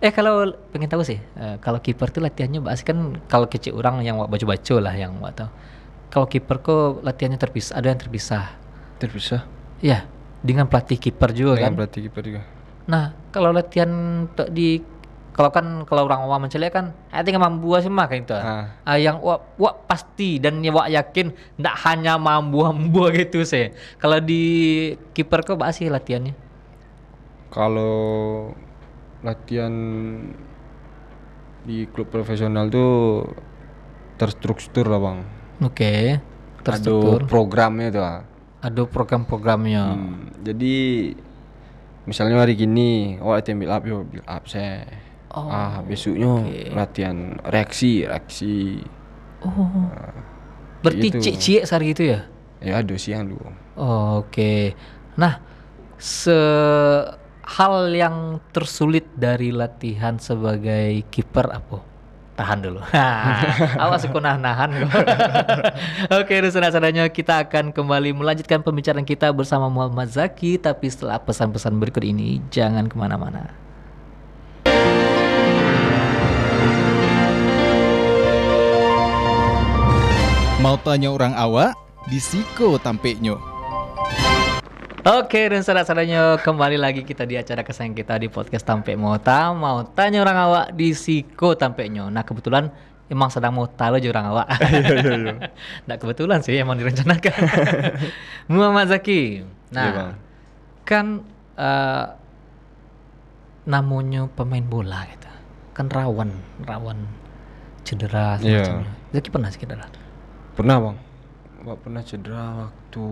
Kalau pengen tahu sih, kalau kiper tuh latihannya bahas kan kalau kecil orang yang baca-baca lah yang tahu. Kalau kiper kok latihannya terpisah, ada yang terpisah. Terpisah? Iya, dengan pelatih kiper juga kan. Dengan pelatih kiper juga. Nah, kalau latihan di kalau orang awam mencelik kan, tinggal mambu sih mah kan itu. Yang wak pasti dan wak yakin ndak hanya mambu gitu sih. Kalau di kiper kok apa sih latihannya? Kalau latihan di klub profesional tuh terstruktur lah bang. Oke. Ada programnya tuh. Ada program-programnya. Jadi misalnya hari gini, latihan build up saya. Besoknya latihan reaksi. Berarti gitu. cik sehari gitu ya? Ya ada siang dulu. Oke. Nah, hal yang tersulit dari latihan sebagai kiper apa? Tahan dulu. Awas aku nahan kok. Oke, saudara-saudaranya, kita akan kembali melanjutkan pembicaraan kita bersama Muhammad Zaki. Tapi setelah pesan-pesan berikut ini, jangan kemana-mana. Mau tanya orang awak? Di Siko tampeknya. Oke, dan saudara-saudaranya, kembali lagi kita di acara kesayangan kita di podcast Tampek Mota. Mau tanya orang awak di Siko tampeknya. Nah, kebetulan emang sedang mau tahu aja orang awak. Nggak kebetulan sih, emang direncanakan. Muhammad Zaki. Nah, kan namanya pemain bola gitu. Kan rawan cedera semacamnya. Zaki pernah cedera? Pernah bang. Pernah cedera waktu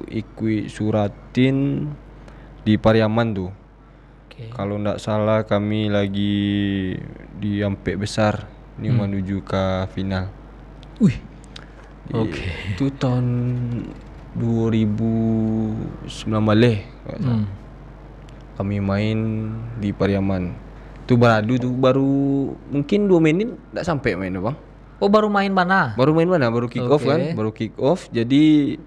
ikut Suratin di Pariaman tuh. Kalau ndak salah kami lagi di Ampek besar ini menuju ke final. Itu tahun 2019 kami main di Pariaman. Itu baru mungkin 2 menit ndak sampai main bang. Oh, baru main mana? Baru kick off kan? Baru kick off. Jadi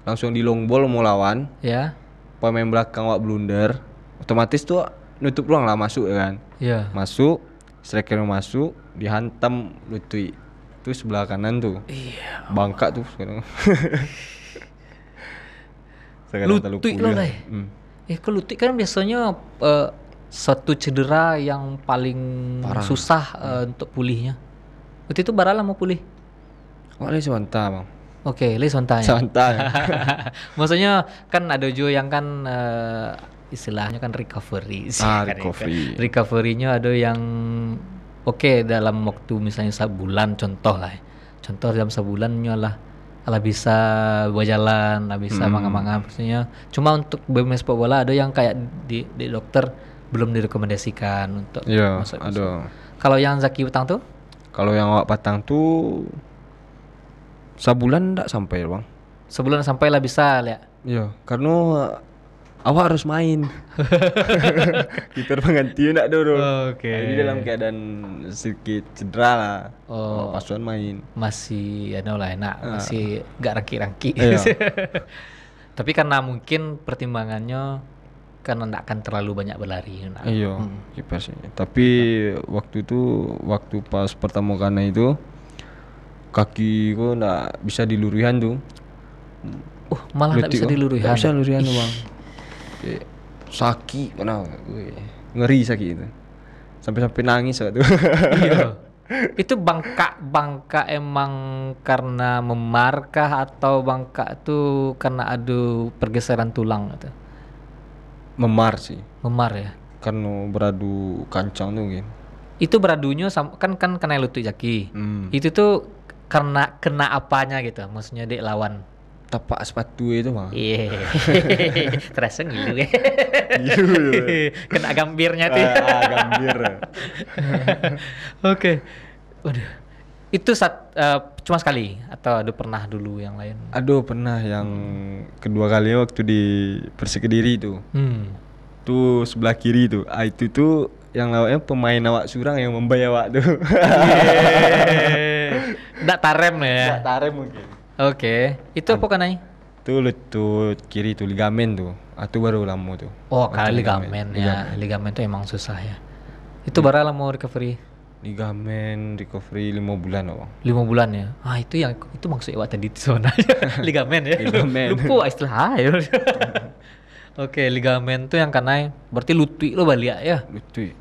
langsung di long ball mau lawan. Ya. Pemain belakang wak blunder. Otomatis tuh nutup ruang lah masuk kan. Iya. Masuk, striker masuk, dihantam Lutui. Itu sebelah kanan tuh. Iya. Bangka tuh sekarang. Lutui loh lah. Kalau Lutui kan biasanya satu cedera yang paling parah. Susah untuk pulihnya. Waktu itu Barala mau pulih? Wah, Sonta bang. Oke, Sontanya. Sonta. Maksudnya kan ada juga yang kan istilahnya kan recovery. Recovery. Recovery-nya ada yang dalam waktu misalnya sebulan contoh lah. Contoh dalam sebulannya lah bisa berjalan, lah bisa manga-manga maksudnya. Cuma untuk bermain sepak bola ada yang kayak di dokter belum direkomendasikan untuk masuk. Ada. Kalau yang Zaki Utang tuh? Kalau yang awak patang tuh sebulan ndak sampai bang. Sebulan sampai lah bisa lihat. Iya, karena awak harus main. Kiper pengganti ndak dulu. Jadi dalam keadaan sedikit cedera lah. Pasuan main. Masih enak, masih gak rangki-rangki. Iya. Tapi karena mungkin pertimbangannya karena nggak akan terlalu banyak berlari. Iya, kiper sih. Tapi waktu pas pertama kali itu kaki gua nggak bisa dilurihan tuh. Malah nggak bisa dilurihan. Nggak bisa lurihan bang. Sakit mana? Ngeri sakit itu. Sampai nangis waktu. Iya. Itu bangka emang karena memarkah atau bangka itu karena ada pergeseran tulang gitu? Memar sih. Memar ya. Karena beradu kancang tuh mungkin. Itu beradunya kan kena lutut Zaki. Itu tuh karena kena apanya gitu? Maksudnya dek lawan. Tapak sepatu itu mah. Iya. Terasa ngilu ya. Kena gambirnya tuh. Gambir. Oke. Waduh. Itu cuma sekali atau ada pernah dulu yang lain? Aduh, pernah yang kedua kalinya waktu di Persik Kediri itu. Tuh sebelah kiri tuh. Itu tuh yang lawaknya pemain awak Surang yang membayar awak tuh. Nggak tarem ya? Nggak tarem mungkin. Oke. Itu apa kan ay? Tuh lutut kiri tuh ligamen tuh. Itu baru lama tuh. Oh, kali ligamen ya. Ligamen tuh emang susah ya. Itu baru lama recovery. Ligamen recovery 5 bulan bang. 5 bulan ya. Itu maksud awak tadi sebenarnya. Ligamen ya. Ligamen. Lupa istilah ya. Oke, ligamen tuh yang kanai berarti lutut lo balik ya. Lutut.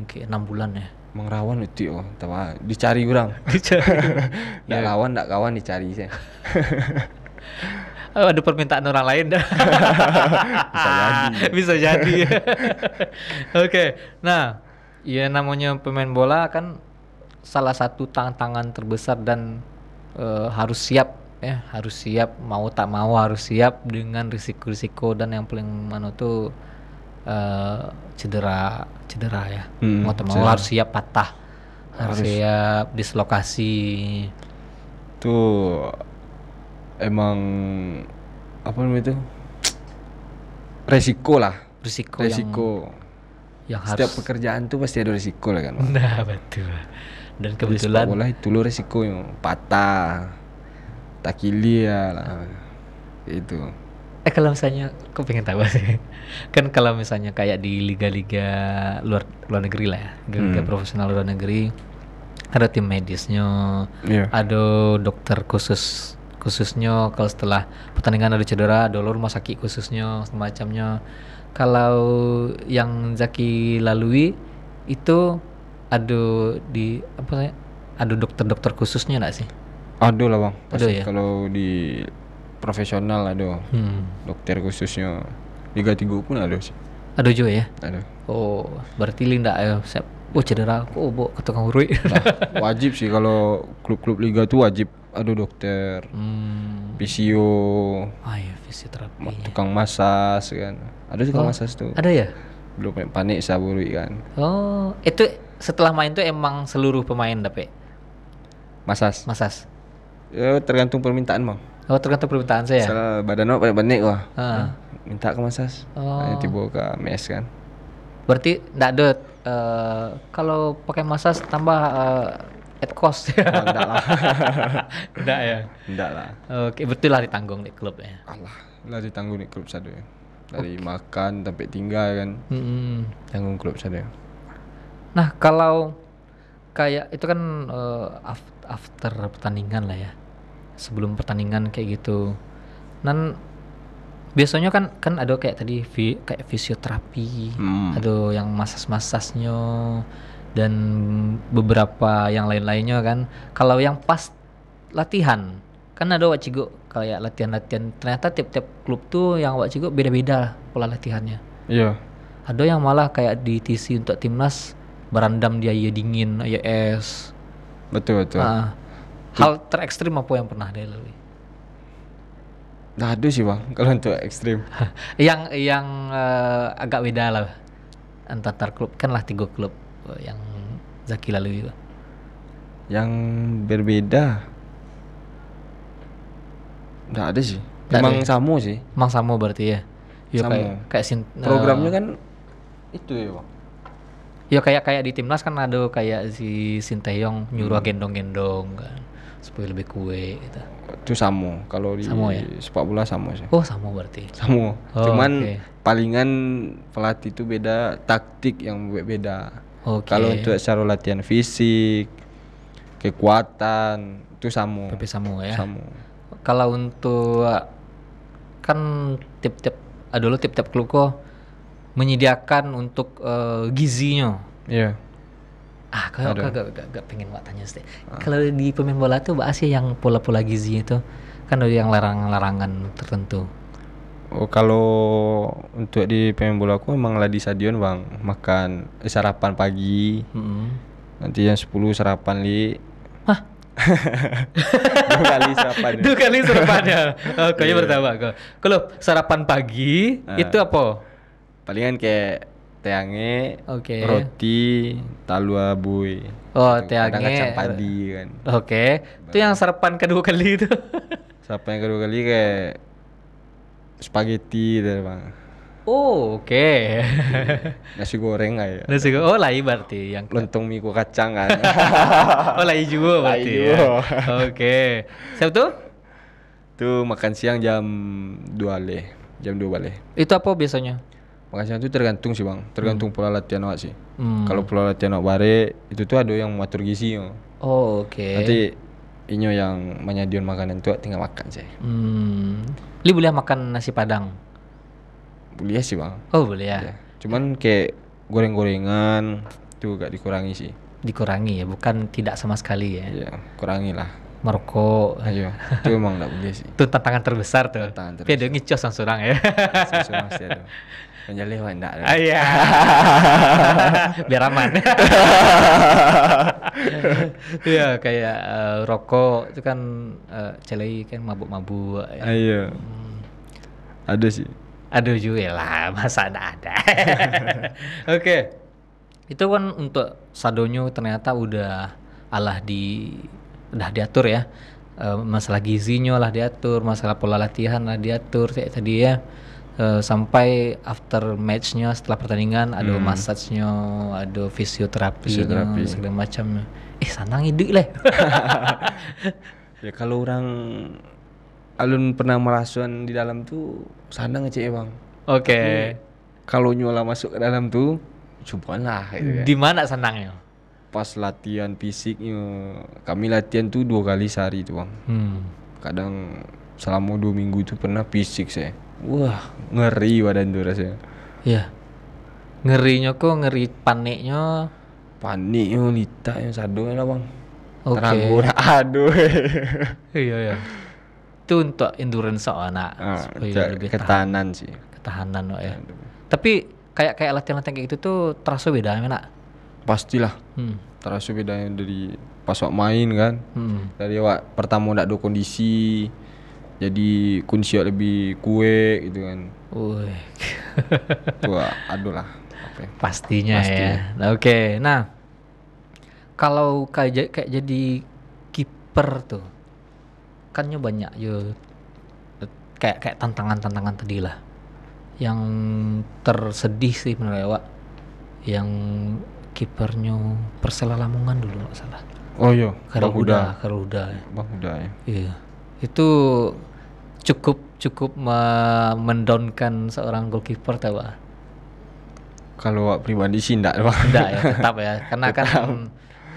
Kayak 6 bulan ya. Emang rawan itu tawa dicari orang. Ndak lawan ndak kawan dicari saya. Oh, ada permintaan orang lain dah. Bisa jadi. Bisa jadi. Oke. Nah, ya namanya pemain bola kan salah satu tantangan terbesar dan harus siap ya, harus siap mau tak mau harus siap dengan risiko-risiko dan yang paling tuh cedera ya. Mau tak mau cedera. harus siap patah. Harus siap dislokasi. Tuh emang apa namanya itu? Resiko lah. Risiko yang Setiap harus. pekerjaan tuh pasti ada resiko lah kan. Nah, betul. Dan Di sepak kebetulan bola itu lo resikonya patah, takili ya lah. Itu. kalau misalnya aku pengen tahu sih. Kan kalau misalnya kayak di liga-liga luar negeri lah ya, liga profesional luar negeri, ada tim medisnya, Iya. ada dokter khususnya kalau setelah pertandingan ada cedera, ada rumah sakit khususnya semacamnya. Kalau yang Zaki lalui itu ada di apa namanya? Ada dokter-dokter khususnya enggak sih? Ada lah bang. Ada Pasti ya? kalau di profesional ada dokter khususnya. Liga 3 pun ada sih. Ada juga ya? Ada. Oh, berarti Linda siap. Oh, cedera aku bawa ke tukang urut. Nah, wajib sih kalau klub-klub liga tuh wajib ada dokter, fisio, Iya, fisioterapi. tukang masas kan. Ada tukang masas tuh. Ada ya? Belum panik saburi kan. Oh, itu setelah main tuh emang seluruh pemain dapet Masas. masas. Ya tergantung permintaan bang. Oh, tergantung permintaan saya. Salah badan awak panik wah. Ah. Minta ke masas. Oh. Nah, tiba ke mes kan. Berarti enggak ada kalau pakai masas tambah at cost. Oh, enggak lah. Enggak ya. Enggak lah. Oke, betul lah ditanggung di klub ya. Allah, lah ditanggung di klub sada. Dari makan sampai tinggal kan. Tanggung klub sada. Nah, kalau kayak itu kan after pertandingan lah ya. Sebelum pertandingan kayak gitu. Dan biasanya kan ada kayak tadi kayak fisioterapi, ada yang masas-masasnya dan beberapa yang lain-lainnya kan. Kalau yang pas latihan kan ada Wak Cigo kayak latihan-latihan, ternyata tiap-tiap klub tuh yang Wak Cigo beda-beda pola latihannya. Iya. Ada yang malah kayak di TC untuk timnas berendam di air dingin, air es. Betul. Hal terekstrim apa yang pernah dia lalui? Nah, ada sih bang kalau untuk ekstrim. yang agak beda lah antar klub, kan lah 3 klub yang Zaki lalui. Yang berbeda. Nggak ada sih. Nggak Emang ada ya? sama sih. Emang sama berarti ya? Ya Sama. kayak Programnya kan itu ya bang. ya kayak di timnas kan ada kayak si Sinteyong nyuruh gendong-gendong kan supaya lebih kue gitu. Itu sama. Kalau di Sama ya? sepak bola sama sih. Oh, sama berarti. Sama. Oh, Cuman oke. palingan pelatih itu beda, taktik yang beda. Oke. Kalau untuk secara latihan fisik, kekuatan itu sama. PP sama ya. Sama. Kalau untuk kan tiap-tiap klub kok menyediakan untuk gizinya. Iya. Kalau Ada. gak pengen Wak tanya sih. Kalau di pemain bola tuh bahas ya yang pola-pola gizi itu kan ada yang larangan tertentu. Oh, kalau untuk di pemain bola aku emang lah di stadion bang, makan sarapan pagi, nanti jam 10 sarapan li. Hah? 2 kali sarapan. 2 kali sarapannya. Kayaknya pertama kok. Kalau sarapan pagi itu apa? Palingan kayak teange, Oke. roti, talua bui. Oh, Kadang teange. kacang padi kan. Oke. Itu yang sarapan kedua kali itu. Sarapan yang kedua kali kayak spaghetti gitu bang. Oh, oke. Nasi goreng kayak. Nasi goreng. Oh, lai berarti yang Lontong mie kuah kacang kan. oh, lai juga berarti. Lai Ya. juga. Oke. Siapa tuh? Tuh makan siang jam 2 le. Jam 2 balik. Itu apa biasanya? Makan siang itu tergantung sih bang, tergantung pola latihan awak sih. Hmm. Kalau pola latihan awak bare, itu tuh ada yang mengatur gizi yo. Oh, oke. Nanti inyo yang menyediakan makanan tuh tinggal makan sih. Li boleh makan nasi padang? Boleh sih bang. Oh, boleh ya. Ya. Cuman kayak goreng-gorengan, Itu agak dikurangi sih. Dikurangi ya, bukan tidak sama sekali ya. Iya, kurangi lah. Merokok. Ayo, itu emang enggak boleh sih. Itu tantangan terbesar tuh. Tantangan Tapi ada ngicos sang surang ya. Sesuai masih ada. Menjalih wah enggak ada. Iya. Biar aman. Iya kayak rokok itu kan celei kan mabuk-mabuk. Ya. Ayo. Ada sih. Aduh juga lah, masa ada. Oke. Itu kan untuk sadonyo ternyata udah udah diatur ya. Masalah gizinya lah diatur, masalah pola latihan lah diatur kayak tadi ya. Sampai after matchnya setelah pertandingan ada massage-nya, ada fisioterapi segala macam. Sanang hidup lah. Ya kalau orang alun pernah merasukan di dalam tuh sana ngecek bang. Oke. Kalau nyola masuk ke dalam tuh cuman lah gitu kan. Di mana senangnya? Pas latihan fisiknya, kami latihan tuh 2 kali sehari tuh bang. Kadang selama 2 minggu itu pernah fisik saya. Wah ngeri badan tuh rasanya. Ya. Ngerinya kok ngeri paniknya. Paniknya litaknya sadonya lah bang. Oke. Teranggur aduh. Iya. Itu untuk endurance anak supaya lebih ketahanan sih. Ketahanan ya. Tapi kayak latihan-latihan kayak gitu tuh terasa beda mana? Pastilah. Terasa bedanya dari pas wak main kan. Dari wak pertama ndak ada kondisi. Jadi kunci lebih kue gitu kan. Wih. Tua aduh lah. Pastinya ya. Nah, oke. Nah, kalau kayak jadi kiper tuh kan banyak yo kayak tantangan tadi lah. Yang tersedih sih menurut Wak yang kipernya Persela Lamongan dulu nggak salah. Oh iya, Garuda. Bang Huda ya. Iya. Itu cukup mendownkan seorang goalkeeper tahu Wak. Kalau Wak pribadi sih enggak bang. Enggak ya, tetap ya. Karena kan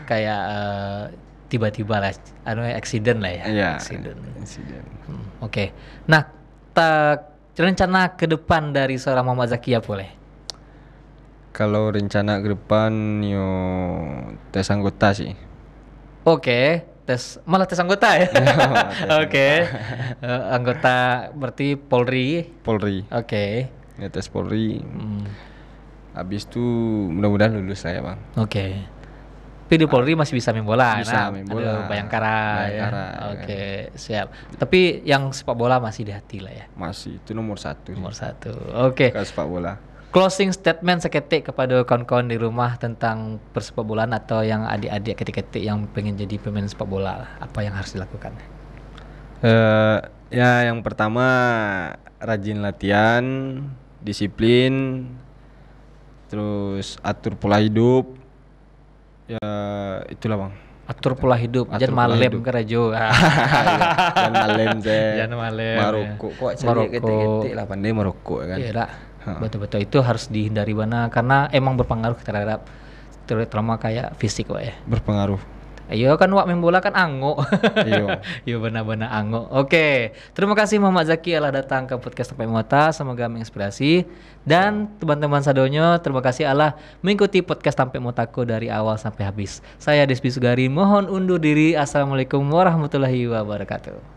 kayak tiba-tiba lah accident lah ya. Iya. Accident. Oke. Nah, rencana ke depan dari seorang Muhammad Zaki apa boleh? Kalau rencana ke depan yo tes anggota sih. Oke, malah tes anggota ya. Oke. Anggota berarti Polri. Oke. Ya tes Polri. Habis itu mudah-mudahan lulus lah ya bang. Oke. Tapi di Polri masih bisa main bola. Bisa main bola. Ada Bayangkara. Ya. Oke, siap. Tapi yang sepak bola masih di hati lah ya. Masih itu nomor 1. Nomor 1. Oke. Kalau sepak bola. Closing statement seketik kepada kawan-kawan di rumah tentang persepak bolaan atau yang adik-adik ketik-ketik yang pengen jadi pemain sepak bola, apa yang harus dilakukan? Ya yang pertama rajin latihan, disiplin, terus atur pola hidup. Ya itulah bang. Atur pola hidup, jangan malem ke rajo. Jangan malem saya. Jangan malem. Maroko kok cari ketik-ketik lah pandai Maroko kan. Iya lah. Betul-betul itu harus dihindari mana karena emang berpengaruh terhadap terutama kayak fisik Wak ya. Berpengaruh. Iya kan Wak main bola kan angok. Iya. Iya benar-benar angok. Oke. Terima kasih Muhammad Zaki telah datang ke podcast Tampe Mota, semoga menginspirasi dan teman-teman sadonyo terima kasih Allah mengikuti podcast Tampe Motaku dari awal sampai habis. Saya Despi Sugari mohon undur diri. Assalamualaikum warahmatullahi wabarakatuh.